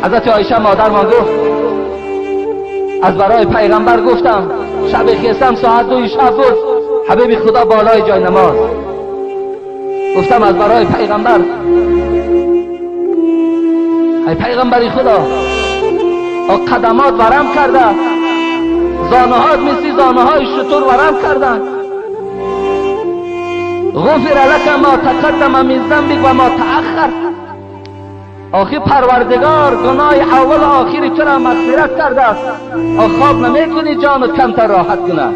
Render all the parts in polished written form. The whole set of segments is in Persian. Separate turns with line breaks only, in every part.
حضرت عایشه مادرمان گفت از برای پیغمبر گفتم شب خیستم ساعت 2 شب بود حبیب خدا بالای جای نماز. گفتم از برای پیغمبر، ای پیغمبری خدا قدمات ورم کرده، زانوهات مثل زانوهای شتر ورم کردن. غفر لك ما تقدم من ذنبك و ما تأخر. آخی پروردگار گناه اول آخری تو را مغفرت کرده است. خواب نمیکنی جانت کمتر راحت کنه.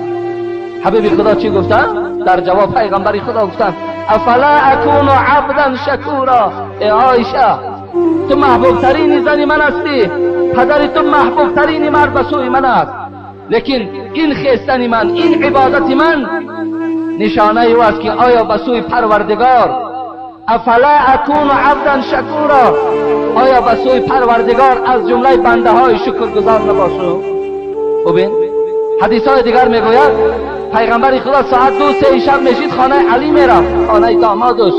حبیب خدا چی گفتن؟ در جواب پیغمبری خدا گفتن افلا اکون عبدا شکورا. ای عایشه تو محبوب ترین زن من هستی، پدر تو محبوب ترین مرد به سوی من است، لیکن این خیستن من، این عبادت من نشانه او است که آیا به سوی پروردگار افلا اکون عبدا شکورا، آیا به سوی پروردگار از جمله بنده های شکرگزار نباشم؟ ببین حدیث های دیگر میگوید پیغمبر خدا ساعت 2-3 شب میشید خانه علی میرفت، خانه دامادش،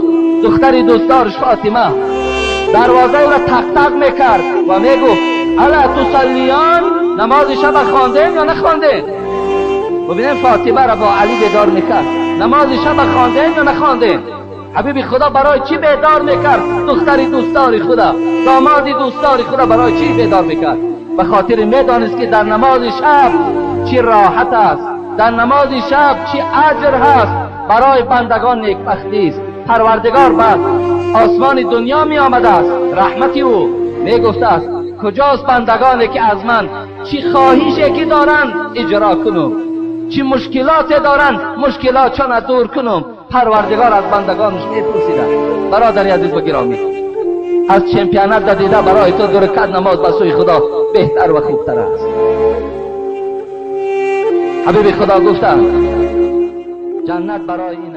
دختری دوستدارش فاطمه. دروازه او را تق تق میکرد و میگفت الا تصلیان، نماز شب خواندین یا نخواندین؟ ببینید فاطمه را با علی بیدار میکرد، نماز شب خواندین یا نخواندین؟ حبیب خدا برای چی بیدار میکرد دختری دوستدار خدا، دامادی دوستدار خدا برای چی بیدار میکرد؟ به خاطر میدانست که در نماز شب چی راحت است، در نماز شب چی اجر هست برای بندگان نیکبختی است. پروردگار بر آسمان دنیا می آمده است، رحمتی او می گفته است کجاست بندگانی که از من چی خواهشی که دارن اجرا کنم، چی مشکلات دارن مشکلات چون دور کنم. پروردگار از بندگانش می پرسیده. برادر عزیز و گرامی، از چمپیونات دیده برای تو 2 رکعت نماز به سوی خدا بهتر و خوبتر است. حبیب خدا گفتند جنت برای این